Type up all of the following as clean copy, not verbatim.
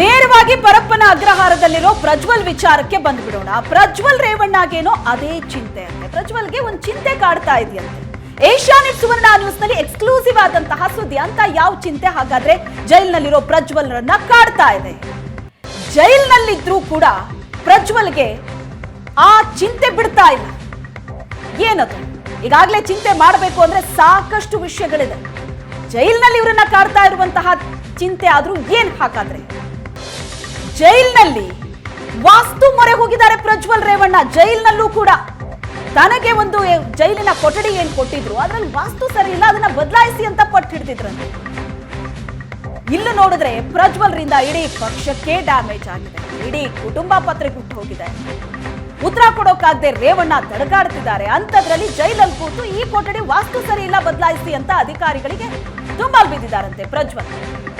ನೇರವಾಗಿ ಪರಪ್ಪನ ಅಗ್ರಹಾರದಲ್ಲಿರೋ ಪ್ರಜ್ವಲ್ ವಿಚಾರಕ್ಕೆ ಬಂದ್ಬಿಡೋಣ. ಪ್ರಜ್ವಲ್ ರೇವಣ್ಣಗೇನೋ ಅದೇ ಚಿಂತೆ ಅಂತೆ. ಪ್ರಜ್ವಲ್ಗೆ ಒಂದು ಚಿಂತೆ ಕಾಡ್ತಾ ಇದೆಯಂತೆ. ಏಷ್ಯಾನೆಟ್ ಸುವರ್ಣ ನ್ಯೂಸ್ ನಲ್ಲಿ ಎಕ್ಸ್ಕ್ಲೂಸಿವ್ ಆದಂತಹ ಸುದ್ದಿ. ಅಂತ ಯಾವ ಚಿಂತೆ ಹಾಗಾದ್ರೆ ಜೈಲ್ನಲ್ಲಿರೋ ಪ್ರಜ್ವಲ್ರನ್ನ ಕಾಡ್ತಾ ಇದೆ? ಜೈಲ್ನಲ್ಲಿದ್ರೂ ಕೂಡ ಪ್ರಜ್ವಲ್ಗೆ ಆ ಚಿಂತೆ ಬಿಡ್ತಾ ಇಲ್ಲ. ಏನದು? ಈಗಾಗಲೇ ಚಿಂತೆ ಮಾಡಬೇಕು ಅಂದ್ರೆ ಸಾಕಷ್ಟು ವಿಷಯಗಳಿದೆ. ಜೈಲ್ನಲ್ಲಿ ಇವರನ್ನ ಕಾಡ್ತಾ ಇರುವಂತಹ ಚಿಂತೆ ಆದ್ರೂ ಏನ್ ಹಾಗಾದ್ರೆ? ಜೈಲ್ನಲ್ಲಿ ವಾಸ್ತು ಮೊರೆ ಹೋಗಿದ್ದಾರೆ ಪ್ರಜ್ವಲ್ ರೇವಣ್ಣ. ಜೈಲ್ನಲ್ಲೂ ಕೂಡ ತನಗೆ ಒಂದು ಜೈಲಿನ ಕೊಠಡಿ ಏನ್ ಕೊಟ್ಟಿದ್ರು ಅದ್ರಲ್ಲಿ ವಾಸ್ತು ಸರಿ ಇಲ್ಲ, ಅದನ್ನ ಬದಲಾಯಿಸಿ ಅಂತ ಪಟ್ಟು ಹಿಡಿದಿದ್ರಂತೆ. ಇಲ್ಲಿ ನೋಡಿದ್ರೆ ಪ್ರಜ್ವಲ್ ರಿಂದ ಇಡೀ ಪಕ್ಷಕ್ಕೆ ಡ್ಯಾಮೇಜ್ ಆಗಿದೆ. ಇಡೀ ಕುಟುಂಬ ಪತ್ರೆಗುಟ್ಟು ಹೋಗಿದೆ. ಉತ್ತರ ಕೊಡೋಕಾಗದೆ ರೇವಣ್ಣ ತಡಕಾಡ್ತಿದ್ದಾರೆ. ಅಂತದ್ರಲ್ಲಿ ಜೈಲಲ್ಲಿ ಕೂತು ಈ ಕೊಠಡಿ ವಾಸ್ತು ಸರಿ ಇಲ್ಲ, ಬದಲಾಯಿಸಿ ಅಂತ ಅಧಿಕಾರಿಗಳಿಗೆ ದುಂಬಾಲ್ ಬಿದ್ದಿದ್ದಾರಂತೆ ಪ್ರಜ್ವಲ್.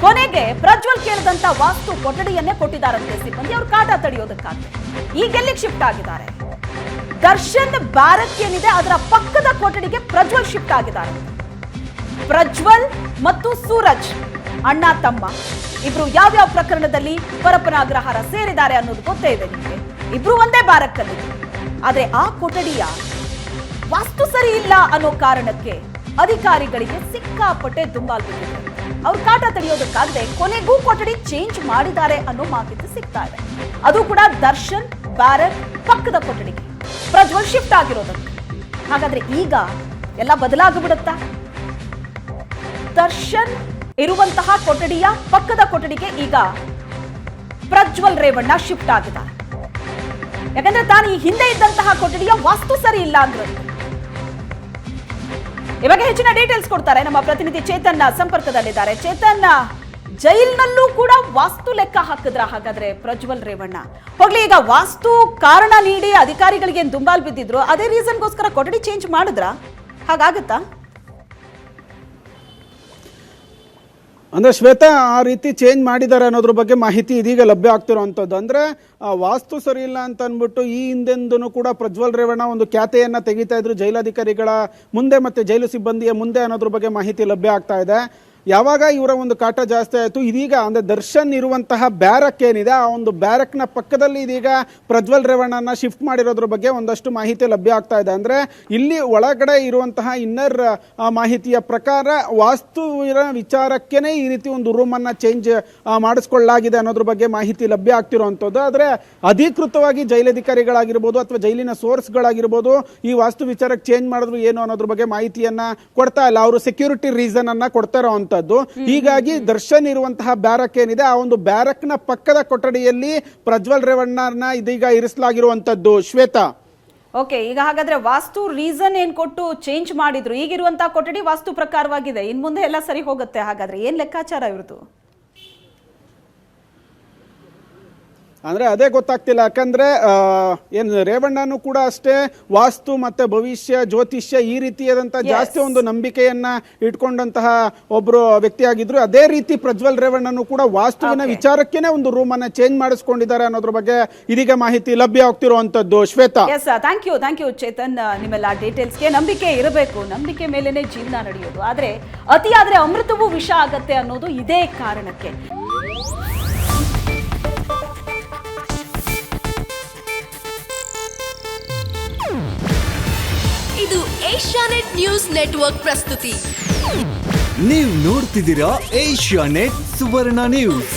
ಕೊನೆಗೆ ಪ್ರಜ್ವಲ್ ಕೇಳಿದಂತ ವಾಸ್ತು ಕೊಠಡಿಯನ್ನೇ ಕೊಟ್ಟಿದ್ದಾರಂತೆ ಸಿಬ್ಬಂದಿ. ಅವ್ರ ಕಾಟ ತಡೆಯೋದಕ್ಕಾಗದೆ ಈಗ ಎಲ್ಲಿಗೆ ಶಿಫ್ಟ್ ಆಗಿದ್ದಾರೆ? ದರ್ಶನ್ ಬ್ಯಾರಕ್ ಏನಿದೆ ಅದರ ಪಕ್ಕದ ಕೊಠಡಿಗೆ ಪ್ರಜ್ವಲ್ ಶಿಫ್ಟ್ ಆಗಿದ್ದಾರೆ. ಪ್ರಜ್ವಲ್ ಮತ್ತು ಸೂರಜ್ ಅಣ್ಣ ತಮ್ಮ ಇಬ್ರು ಯಾವ್ಯಾವ ಪ್ರಕರಣದಲ್ಲಿ ಪರಪ್ಪನ ಅಗ್ರಹಾರ ಸೇರಿದ್ದಾರೆ ಅನ್ನೋದು ಗೊತ್ತೇ ಇದೆ ನಿಮಗೆ. ಇಬ್ರು ಒಂದೇ ಬ್ಯಾರಕ್ ಅಲ್ಲಿ. ಆದ್ರೆ ಆ ಕೊಠಡಿಯ ವಾಸ್ತು ಸರಿ ಇಲ್ಲ ಅನ್ನೋ ಕಾರಣಕ್ಕೆ ಅಧಿಕಾರಿಗಳಿಗೆ ಸಿಕ್ಕಾಪಟ್ಟೆ ದುಂಬಾಲ್ ಬಿದ್ದಿದೆ. ಅವ್ರ ಕಾಟ ತಡೆಯೋದಕ್ಕಾಗದೆ ಕೊನೆಗೂ ಕೊಠಡಿ ಚೇಂಜ್ ಮಾಡಿದ್ದಾರೆ ಅನ್ನೋ ಮಾಹಿತಿ ಸಿಗ್ತಾ ಇದೆ. ಅದು ಕೂಡ ದರ್ಶನ್ ಬ್ಯಾರಕ್ ಪಕ್ಕದ ಕೊಠಡಿಗೆ ಪ್ರಜ್ವಲ್ ಶಿಫ್ಟ್ ಆಗಿರೋದಕ್ಕೆ. ಹಾಗಾದ್ರೆ ಈಗ ಎಲ್ಲ ಬದಲಾಗಿಬಿಡುತ್ತಾ? ದರ್ಶನ್ ಇರುವಂತಹ ಕೊಠಡಿಯ ಪಕ್ಕದ ಕೊಠಡಿಗೆ ಈಗ ಪ್ರಜ್ವಲ್ ರೇವಣ್ಣ ಶಿಫ್ಟ್ ಆಗಿದ್ದಾರೆ. ಯಾಕಂದ್ರೆ ತಾನು ಈ ಹಿಂದೆ ಇದ್ದಂತಹ ಕೊಠಡಿಯ ವಾಸ್ತು ಸರಿ ಇಲ್ಲ ಅಂದ್ರೆ. ಇವಾಗ ಹೆಚ್ಚಿನ ಡೀಟೇಲ್ಸ್ ಕೊಡ್ತಾರೆ ನಮ್ಮ ಪ್ರತಿನಿಧಿ ಚೇತನ್ ಸಂಪರ್ಕದಲ್ಲಿದ್ದಾರೆ. ಚೇತನ್, ಜೈಲ್ನಲ್ಲೂ ಕೂಡ ವಾಸ್ತು ಲೆಕ್ಕ ಹಾಕಿದ್ರ ಹಾಗಾದ್ರೆ ಪ್ರಜ್ವಲ್ ರೇವಣ್ಣ? ಹೋಗ್ಲಿ, ಈಗ ವಾಸ್ತು ಕಾರಣ ನೀಡಿ ಅಧಿಕಾರಿಗಳಿಗೆ ದುಂಬಾಲ್ ಬಿದ್ದಿದ್ರು, ಅದೇ ರೀಸನ್ಗೋಸ್ಕರ ಕೊಠಡಿ ಚೇಂಜ್ ಮಾಡಿದ್ರ? ಹಾಗಾಗುತ್ತಾ? ಅಂದ್ರೆ ಶ್ವೇತಾ, ಆ ರೀತಿ ಚೇಂಜ್ ಮಾಡಿದ್ದಾರೆ ಅನ್ನೋದ್ರ ಬಗ್ಗೆ ಮಾಹಿತಿ ಇದೀಗ ಲಭ್ಯ ಆಗ್ತಿರೋವಂಥದ್ದು. ಅಂದ್ರೆ ವಾಸ್ತು ಸರಿ ಇಲ್ಲ ಅಂತ ಅಂದ್ಬಿಟ್ಟು ಈ ಹಿಂದೆಂದೂ ಕೂಡ ಪ್ರಜ್ವಲ್ ರೇವಣ್ಣ ಒಂದು ಖ್ಯಾತೆಯನ್ನ ತೆಗಿತಾ ಇದ್ರು ಜೈಲಾಧಿಕಾರಿಗಳ ಮುಂದೆ ಮತ್ತೆ ಜೈಲು ಸಿಬ್ಬಂದಿಯ ಮುಂದೆ ಅನ್ನೋದ್ರ ಬಗ್ಗೆ ಮಾಹಿತಿ ಲಭ್ಯ ಆಗ್ತಾ ಇದೆ. ಯಾವಾಗ ಇವರ ಒಂದು ಕಾಟ ಜಾಸ್ತಿ ಆಯಿತು, ಇದೀಗ ಅಂದ್ರೆ ದರ್ಶನ್ ಇರುವಂತಹ ಬ್ಯಾರಕ್ ಏನಿದೆ ಆ ಒಂದು ಬ್ಯಾರಕ್ನ ಪಕ್ಕದಲ್ಲಿ ಇದೀಗ ಪ್ರಜ್ವಲ್ ರೇವಣ್ಣನ ಶಿಫ್ಟ್ ಮಾಡಿರೋದ್ರ ಬಗ್ಗೆ ಒಂದಷ್ಟು ಮಾಹಿತಿ ಲಭ್ಯ ಆಗ್ತಾ ಇದೆ. ಅಂದ್ರೆ ಇಲ್ಲಿ ಒಳಗಡೆ ಇರುವಂತಹ ಇನ್ನರ್ ಮಾಹಿತಿಯ ಪ್ರಕಾರ ವಾಸ್ತು ವಿಚಾರಕ್ಕೇನೆ ಈ ರೀತಿ ಒಂದು ರೂಮನ್ನು ಚೇಂಜ್ ಮಾಡಿಸ್ಕೊಳ್ಳಲಾಗಿದೆ ಅನ್ನೋದ್ರ ಬಗ್ಗೆ ಮಾಹಿತಿ ಲಭ್ಯ ಆಗ್ತಿರುವಂಥದ್ದು. ಆದರೆ ಅಧಿಕೃತವಾಗಿ ಜೈಲಧಿಕಾರಿಗಳಾಗಿರ್ಬೋದು ಅಥವಾ ಜೈಲಿನ ಸೋರ್ಸ್ಗಳಾಗಿರ್ಬೋದು ಈ ವಾಸ್ತು ವಿಚಾರಕ್ಕೆ ಚೇಂಜ್ ಮಾಡಿದ್ರು ಏನು ಅನ್ನೋದ್ರ ಬಗ್ಗೆ ಮಾಹಿತಿಯನ್ನ ಕೊಡ್ತಾ ಇಲ್ಲ. ಅವರು ಸೆಕ್ಯೂರಿಟಿ ರೀಸನ್ ಅನ್ನ ಕೊಡ್ತಾ ಇರೋವಂಥದ್ದು. ಹೀಗಾಗಿ ದರ್ಶನ್ ಇರುವಂತಹ ಬ್ಯಾರಕ್ ಏನಿದೆ ಆ ಒಂದು ಬ್ಯಾರಕ್ ನ ಪಕ್ಕದ ಕೊಠಡಿಯಲ್ಲಿ ಪ್ರಜ್ವಲ್ ರೇವಣ್ಣನ ಇದೀಗ ಇರಿಸಲಾಗಿರುವಂತದ್ದು. ಶ್ವೇತಾ, ಓಕೆ, ಈಗ ಹಾಗಾದ್ರೆ ವಾಸ್ತು ರೀಸನ್ ಏನ್ ಕೊಟ್ಟು ಚೇಂಜ್ ಮಾಡಿದ್ರು, ಈಗಿರುವಂತಹ ಕೊಠಡಿ ವಾಸ್ತು ಪ್ರಕಾರವಾಗಿದೆ, ಇನ್ ಮುಂದೆ ಎಲ್ಲ ಸರಿ ಹೋಗುತ್ತೆ. ಹಾಗಾದ್ರೆ ಏನ್ ಲೆಕ್ಕಾಚಾರ ಇವ್ರದ್ದು? ಅಂದ್ರೆ ಅದೇ ಗೊತ್ತಾಗ್ತಿಲ್ಲ. ಯಾಕಂದ್ರೆ ಏನು ರೇವಣ್ಣನು ಕೂಡ ಅಷ್ಟೇ ವಾಸ್ತು ಮತ್ತೆ ಭವಿಷ್ಯ ಜ್ಯೋತಿಷ್ಯ ಈ ರೀತಿಯಾದಂತಹ ಜಾಸ್ತಿ ಒಂದು ನಂಬಿಕೆಯನ್ನ ಇಟ್ಕೊಂಡಂತಹ ಒಬ್ರು ವ್ಯಕ್ತಿಯಾಗಿದ್ರು. ಅದೇ ರೀತಿ ಪ್ರಜ್ವಲ್ ರೇವಣ್ಣನು ಕೂಡ ವಾಸ್ತುವಿನ ವಿಚಾರಕ್ಕೇನೆ ಒಂದು ರೂಮ್ ಅನ್ನ ಚೇಂಜ್ ಮಾಡಿಸ್ಕೊಂಡಿದ್ದಾರೆ ಅನ್ನೋದ್ರ ಬಗ್ಗೆ ಇದೀಗ ಮಾಹಿತಿ ಲಭ್ಯ ಆಗ್ತಿರುವಂತದ್ದು. ಶ್ವೇತಾ, ಥ್ಯಾಂಕ್ ಯು ಚೇತನ್, ನಿಮ್ಮೆಲ್ಲ ಡೀಟೇಲ್ಸ್ಗೆ. ನಂಬಿಕೆ ಇರಬೇಕು, ನಂಬಿಕೆ ಮೇಲೆನೆ ಜೀವನ ನಡೆಯೋದು. ಆದ್ರೆ ಅತಿಯಾದ್ರೆ ಅಮೃತವೂ ವಿಷ ಆಗತ್ತೆ ಅನ್ನೋದು ಇದೇ ಕಾರಣಕ್ಕೆ. ಇದು ಏಷ್ಯಾನೆಟ್ ನ್ಯೂಸ್ ನೆಟ್ವರ್ಕ್ ಪ್ರಸ್ತುತಿ. ನೀವು ನೋಡ್ತಿದ್ದೀರಾ ಏಷ್ಯಾನೆಟ್ ಸುವರ್ಣ ನ್ಯೂಸ್.